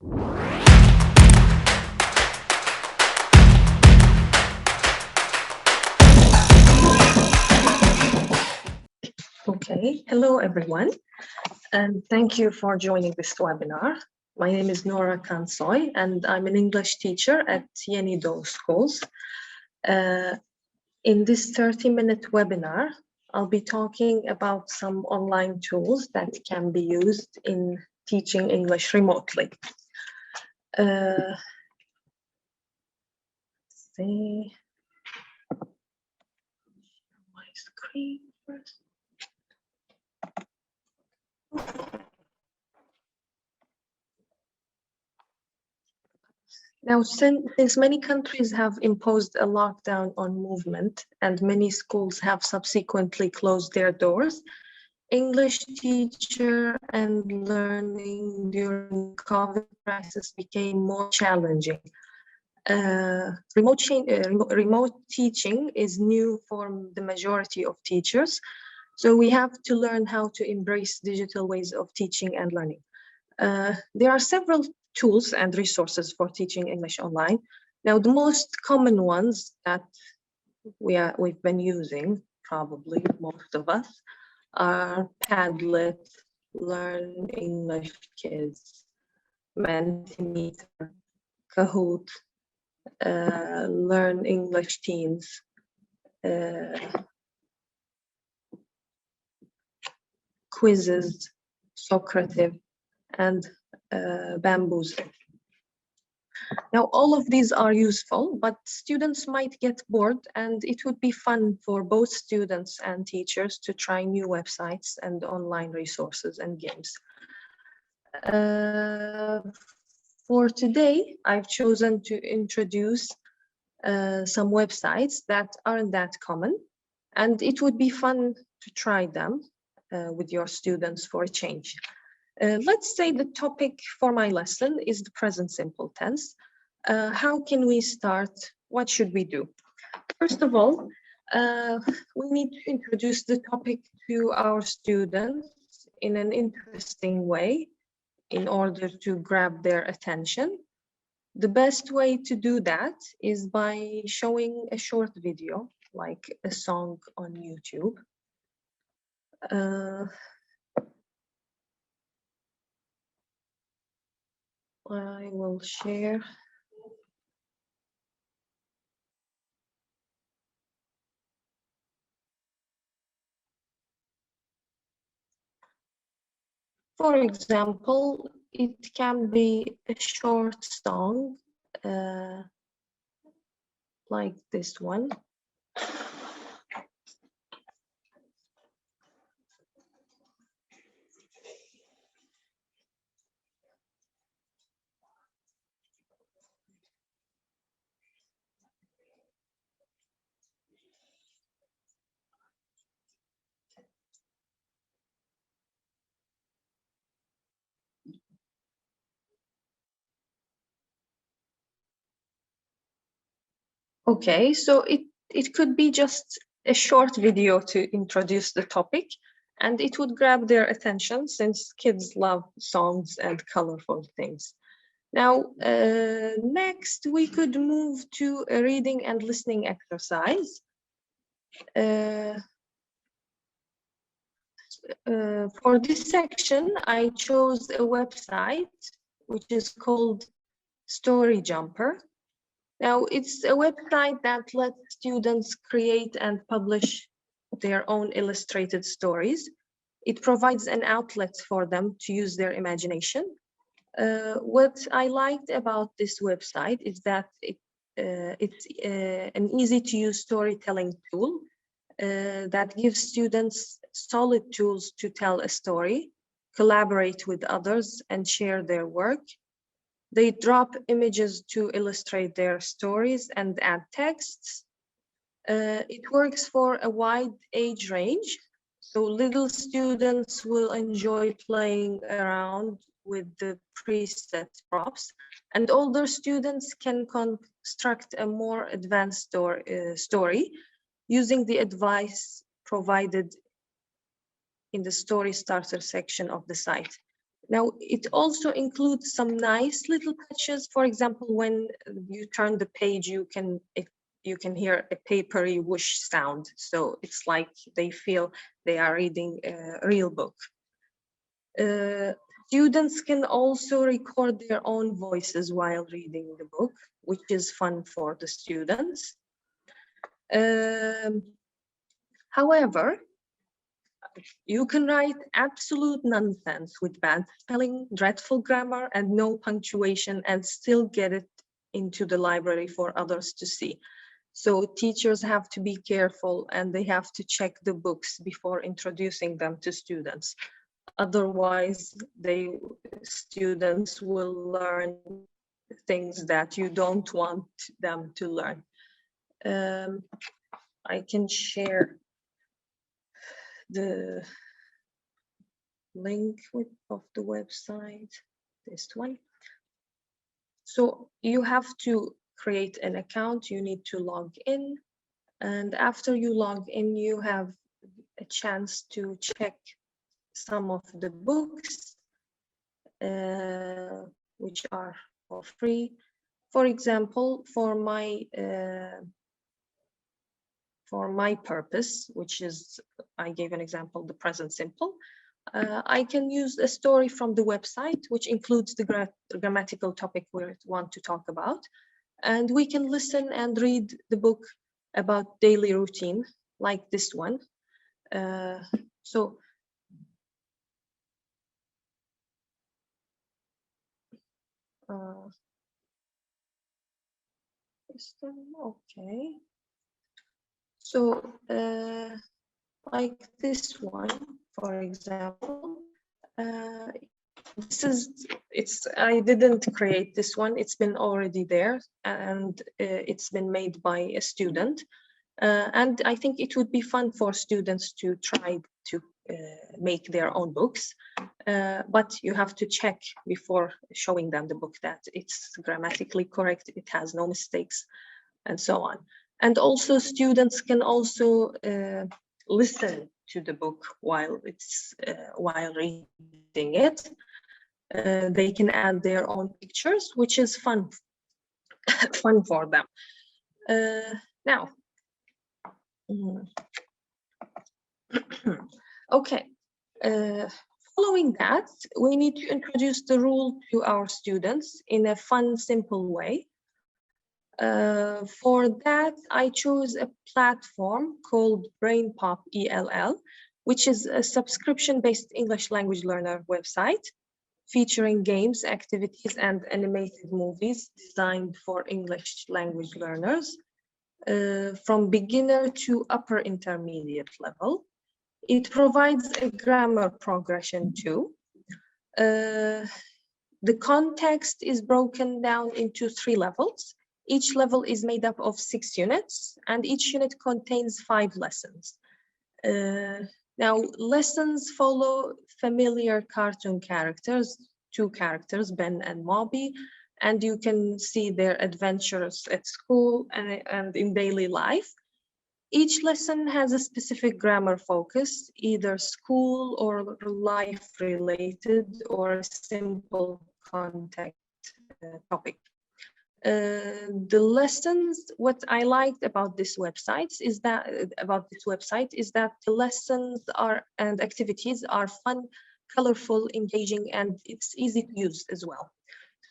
Okay, hello everyone, and thank you for joining this webinar. My name is Nora Kansoy, and I'm an English teacher at Yenido Schools. In this 30-minute webinar, I'll be talking about some online tools that can be used in teaching English remotely. See my screen first. Now, since many countries have imposed a lockdown on movement and many schools have subsequently closed their doors, English teacher and learning during COVID crisis became more challenging. Remote teaching is new for the majority of teachers, so we have to learn how to embrace digital ways of teaching and learning. There are several tools and resources for teaching English online. Now, the most common ones that we've been using, probably most of us, are Padlet, Learn English Kids, Mentimeter, Kahoot, Learn English Teens, Quizzes, Socrative, and Bamboozle. Now, all of these are useful, but students might get bored, and it would be fun for both students and teachers to try new websites and online resources and games. For today, I've chosen to introduce some websites that aren't that common, and it would be fun to try them with your students for a change. Let's say the topic for my lesson is the present simple tense. How can we start? What should we do? First of all, we need to introduce the topic to our students in an interesting way in order to grab their attention. The best way to do that is by showing a short video, like a song on YouTube. I will share. For example, it can be a short song like this one. Okay, so it could be just a short video to introduce the topic, and it would grab their attention since kids love songs and colorful things. Now, next we could move to a reading and listening exercise. For this section, I chose a website which is called Story Jumper. Now, it's a website that lets students create and publish their own illustrated stories. It provides an outlet for them to use their imagination. What I liked about this website is that it's an easy-to-use storytelling tool that gives students solid tools to tell a story, collaborate with others, and share their work. They drop images to illustrate their stories and add texts. It works for a wide age range, so little students will enjoy playing around with the preset props, and older students can construct a more advanced story using the advice provided in the story starter section of the site. Now, it also includes some nice little touches. For example, when you turn the page, you can hear a papery whoosh sound. So it's like they feel they are reading a real book. Students can also record their own voices while reading the book, which is fun for the students. However, you can write absolute nonsense with bad spelling, dreadful grammar, and no punctuation and still get it into the library for others to see. So teachers have to be careful and they have to check the books before introducing them to students. Otherwise, students will learn things that you don't want them to learn. I can share the link of the website, this one. So you have to create an account, you need to log in, and after you log in, you have a chance to check some of the books which are for free. For example, for my purpose, which is, I gave an example, the present simple, I can use a story from the website, which includes the grammatical topic we want to talk about. And we can listen and read the book about daily routine, like this one. Okay. So, like this one, for example, I didn't create this one. It's been already there, and it's been made by a student. And I think it would be fun for students to try to make their own books, but you have to check before showing them the book that it's grammatically correct, it has no mistakes, and so on. And also students can also listen to the book while reading it. They can add their own pictures, which is fun for them. Now, okay. Following that, we need to introduce the rule to our students in a fun, simple way. For that, I chose a platform called BrainPop ELL, which is a subscription-based English language learner website featuring games, activities, and animated movies designed for English language learners from beginner to upper intermediate level. It provides a grammar progression too. The context is broken down into 3 levels. Each level is made up of 6 units, and each unit contains 5 lessons. Now, lessons follow familiar cartoon characters, 2 characters, Ben and Moby, and you can see their adventures at school and in daily life. Each lesson has a specific grammar focus, either school or life related or a simple context topic. The lessons, what I liked about this website is that the lessons and activities are fun, colorful, engaging, and it's easy to use as well.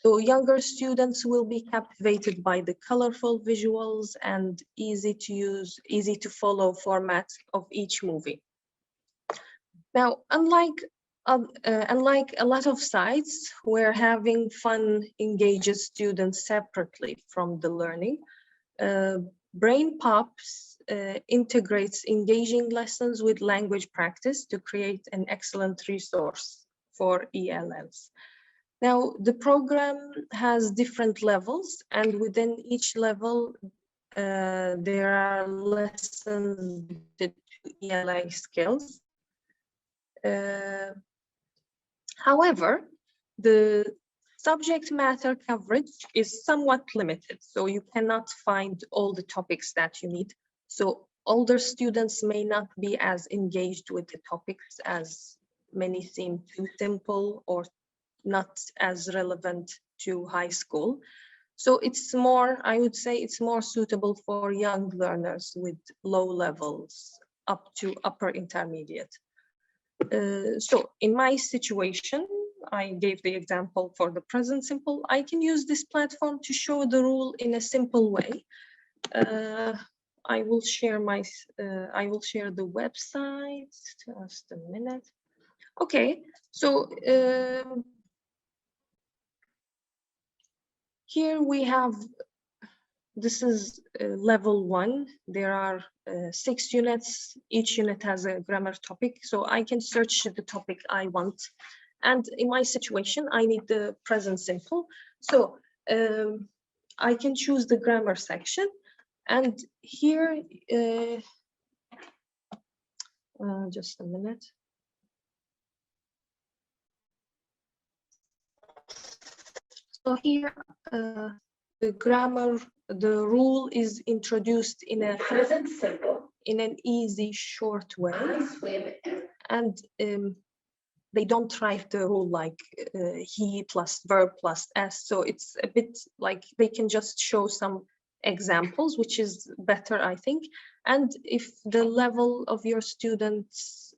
So younger students will be captivated by the colorful visuals and easy to use, easy to follow format of each movie. Now, unlike a lot of sites where having fun engages students separately from the learning, BrainPop integrates engaging lessons with language practice to create an excellent resource for ELLs. Now, the program has different levels, and within each level, there are lessons related to ELA skills. However, the subject matter coverage is somewhat limited, so you cannot find all the topics that you need. So older students may not be as engaged with the topics as many seem too simple or not as relevant to high school. So it's more, I would say it's more suitable for young learners with low levels up to upper intermediate. So in my situation, I gave the example for the present simple. I can use this platform to show the rule in a simple way. I will share the website. Just a minute. Okay, so here we have, this is level 1. There are 6 units. Each unit has a grammar topic, so I can search the topic I want. And in my situation, I need the present simple. So I can choose the grammar section. And here, just a minute. So here, the grammar, the rule is introduced in a present simple, in an easy, short way. And they don't write the rule like he plus verb plus s. So it's a bit like they can just show some examples, which is better, I think. And if the level of your students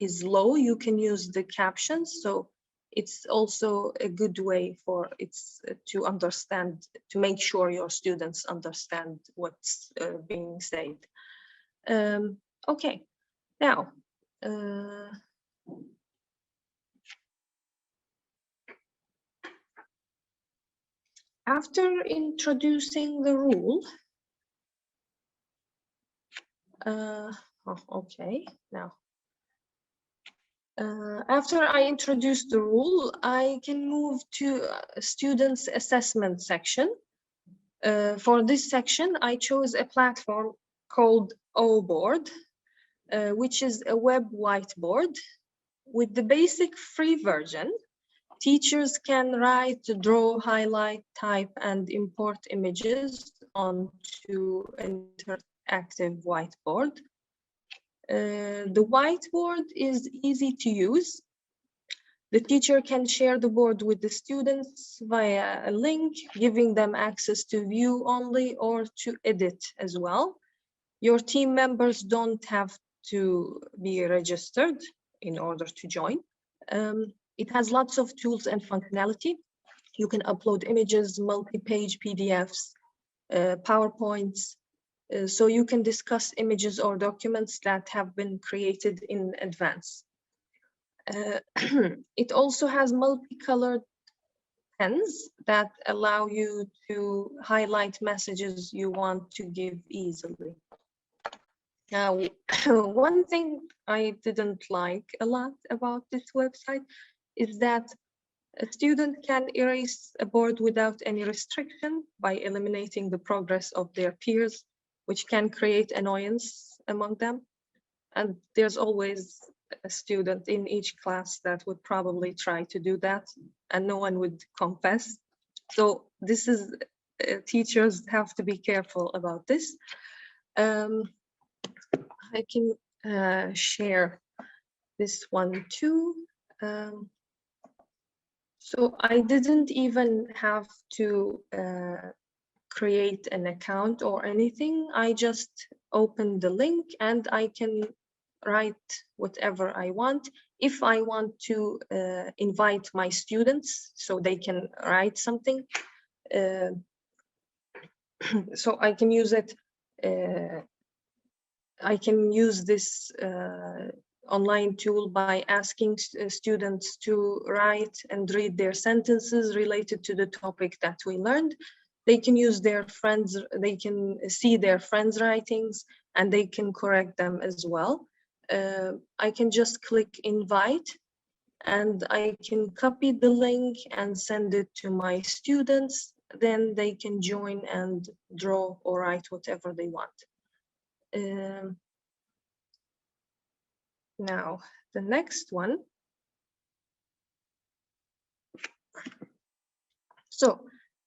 is low, you can use the captions. So it's also a good way for to understand, to make sure your students understand what's being said. Okay, now, after introducing the rule, okay, now, after I introduce the rule, I can move to students' assessment section. For this section, I chose a platform called OBoard, which is a web whiteboard. With the basic free version, teachers can write, draw, highlight, type, and import images onto an interactive whiteboard. The whiteboard is easy to use. The teacher can share the board with the students via a link, giving them access to view only or to edit as well. Your team members don't have to be registered in order to join. It has lots of tools and functionality. You can upload images, multi-page PDFs, PowerPoints, so you can discuss images or documents that have been created in advance. It also has multicolored pens that allow you to highlight messages you want to give easily. Now, one thing I didn't like a lot about this website is that a student can erase a board without any restriction by eliminating the progress of their peers, which can create annoyance among them. And there's always a student in each class that would probably try to do that, and no one would confess. So this is, teachers have to be careful about this. I can share this one too. So I didn't even have to create an account or anything. I just opened the link and I can write whatever I want. If I want to invite my students so they can write something, so I can use it. I can use this online tool by asking students to write and read their sentences related to the topic that we learned. They can use their friends, they can see their friends' writings, and they can correct them as well. I can just click invite, and I can copy the link and send it to my students. Then they can join and draw or write whatever they want. Now, the next one. So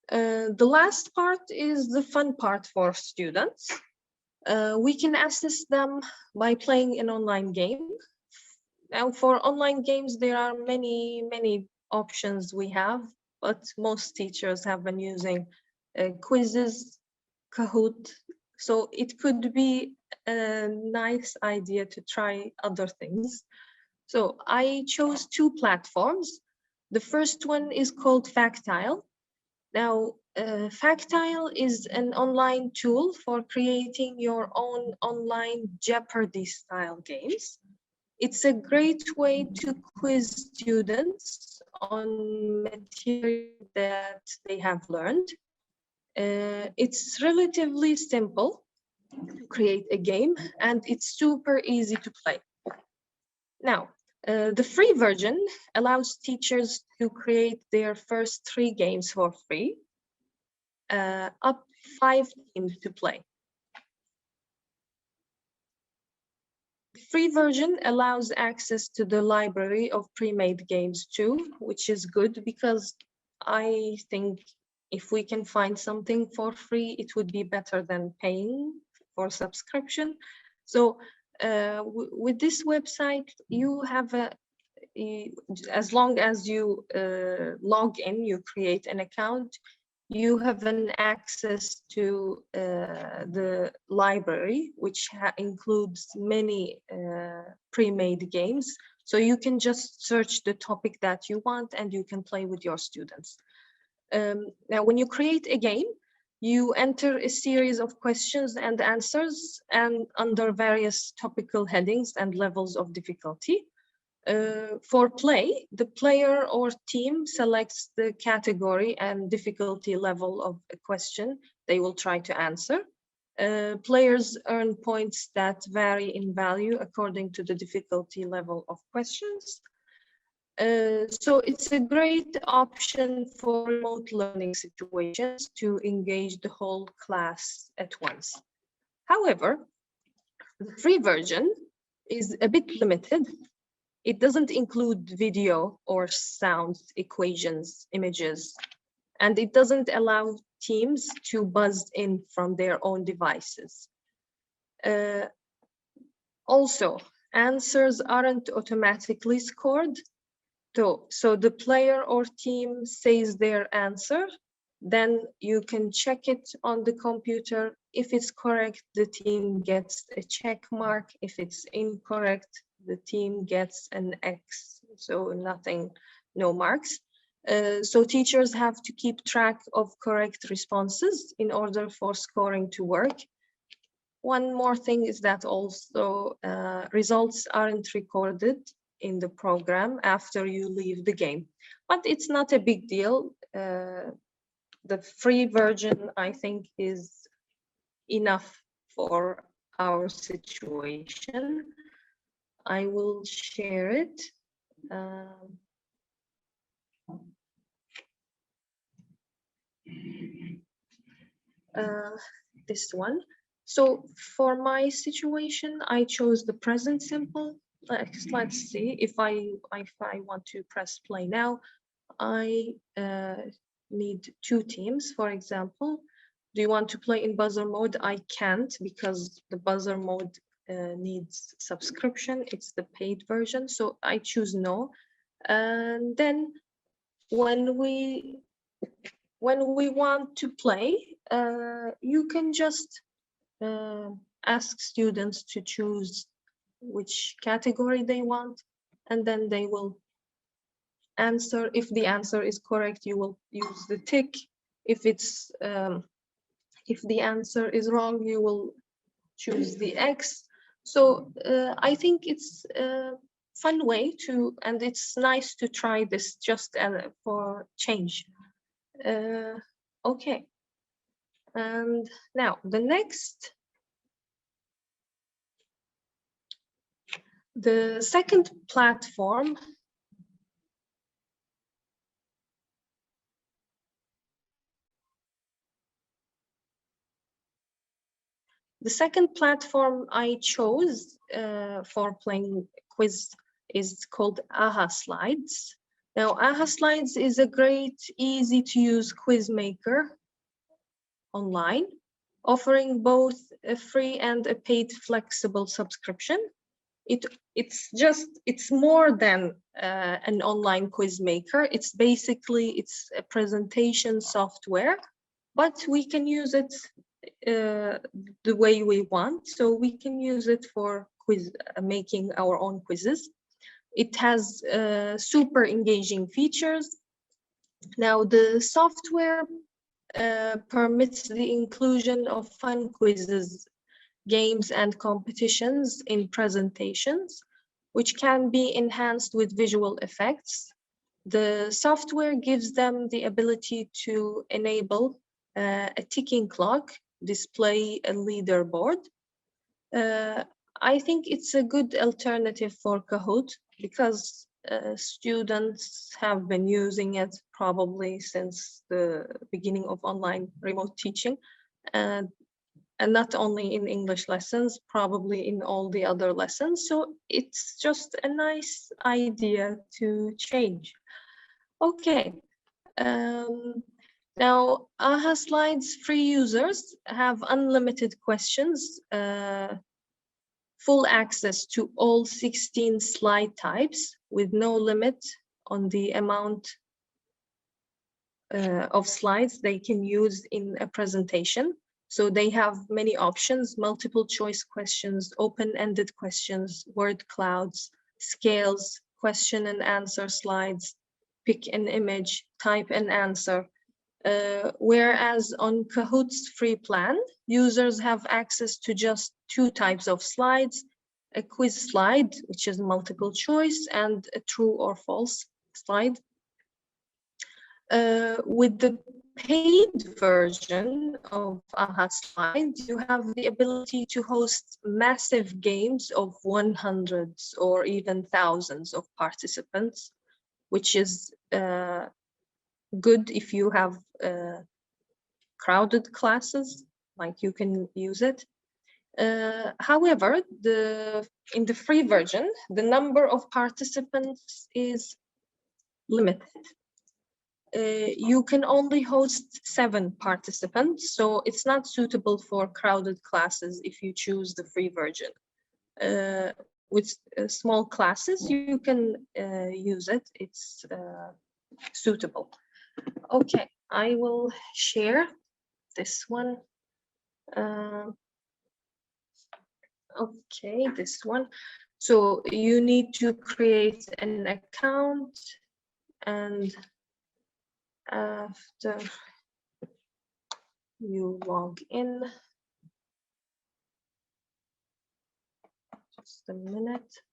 the last part is the fun part for students. We can assist them by playing an online game. Now, for online games, there are many options we have, but most teachers have been using quizzes, Kahoot. So it could be a nice idea to try other things. So I chose two platforms. The first one is called Factile. Now, Factile is an online tool for creating your own online Jeopardy style games. It's a great way to quiz students on material that they have learned. It's relatively simple to create a game, and it's super easy to play. Now, the free version allows teachers to create their first 3 games for free, up to 5 teams to play. The free version allows access to the library of pre-made games too, which is good because I think if we can find something for free, it would be better than paying for subscription. So with this website, you have as long as you log in, you create an account, you have an access to the library, which includes many pre-made games. So you can just search the topic that you want and you can play with your students. Now, when you create a game, you enter a series of questions and answers and under various topical headings and levels of difficulty. For play, the player or team selects the category and difficulty level of a question they will try to answer. Players earn points that vary in value according to the difficulty level of questions. So it's a great option for remote learning situations to engage the whole class at once. However, the free version is a bit limited. It doesn't include video or sound, equations, images, and it doesn't allow teams to buzz in from their own devices. Also, answers aren't automatically scored. So the player or team says their answer, then you can check it on the computer. If it's correct, the team gets a check mark. If it's incorrect, the team gets an X, so nothing, no marks. So teachers have to keep track of correct responses in order for scoring to work. One more thing is that also results aren't recorded in the program after you leave the game, but it's not a big deal. The free version, I think, is enough for our situation. I will share it. This one. So for my situation, I chose the present simple. Let's see if I want to press play now. I need 2 teams, for example. Do you want to play in buzzer mode? I can't because the buzzer mode needs subscription. It's the paid version, so I choose no. And then when we want to play, you can just ask students to choose which category they want, and then they will answer. If the answer is correct, you will use the tick. If it's if the answer is wrong, you will choose the X. So I think it's a fun way to, and it's nice to try this just for change. Okay. And now the next, the second platform I chose for playing quiz is called AHA Slides. Now, AHA Slides is a great, easy to use quiz maker online, offering both a free and a paid flexible subscription. It's more than an online quiz maker. It's a presentation software, but we can use it the way we want. So we can use it for making our own quizzes. It has super engaging features. Now the software permits the inclusion of fun quizzes, games, and competitions in presentations, which can be enhanced with visual effects. The software gives them the ability to enable a ticking clock, display a leaderboard. I think it's a good alternative for Kahoot because students have been using it probably since the beginning of online remote teaching, and not only in English lessons, probably in all the other lessons. So it's just a nice idea to change. Okay. Now, AHA Slides free users have unlimited questions, full access to all 16 slide types with no limit on the amount of slides they can use in a presentation. So they have many options: multiple choice questions, open-ended questions, word clouds, scales, question and answer slides, pick an image, type an answer. Whereas on Kahoot's free plan, users have access to just 2 types of slides: a quiz slide, which is multiple choice, and a true or false slide. With the paid version of AHA Slides, you have the ability to host massive games of hundreds or even thousands of participants, which is good if you have crowded classes, like you can use it. However, in the free version, the number of participants is limited. You can only host 7 participants, so it's not suitable for crowded classes if you choose the free version. With small classes, you can use it. It's suitable. Okay, I will share this one. Okay, this one. So you need to create an account, and after you log in, just a minute.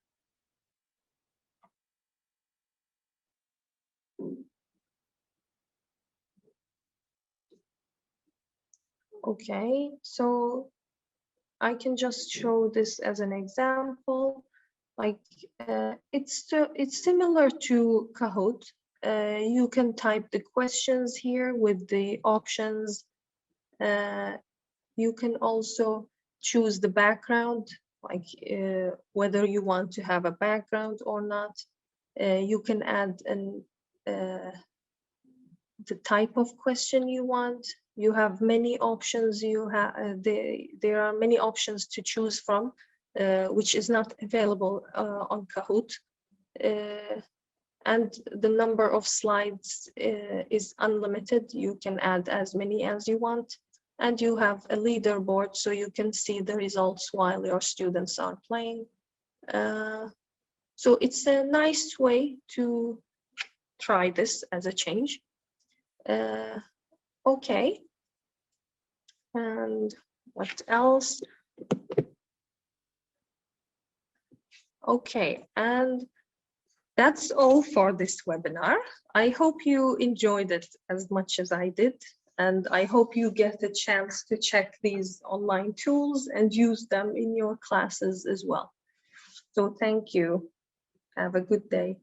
Okay, so I can just show this as an example. Like it's similar to Kahoot. You can type the questions here with the options. You can also choose the background, like whether you want to have a background or not. You can add the type of question you want. You have many options. There are many options to choose from, which is not available on Kahoot. And the number of slides is unlimited. You can add as many as you want. And you have a leaderboard, so you can see the results while your students are playing. So it's a nice way to try this as a change. Okay. And what else? Okay, and that's all for this webinar. I hope you enjoyed it as much as I did, and I hope you get a chance to check these online tools and use them in your classes as well. So thank you. Have a good day.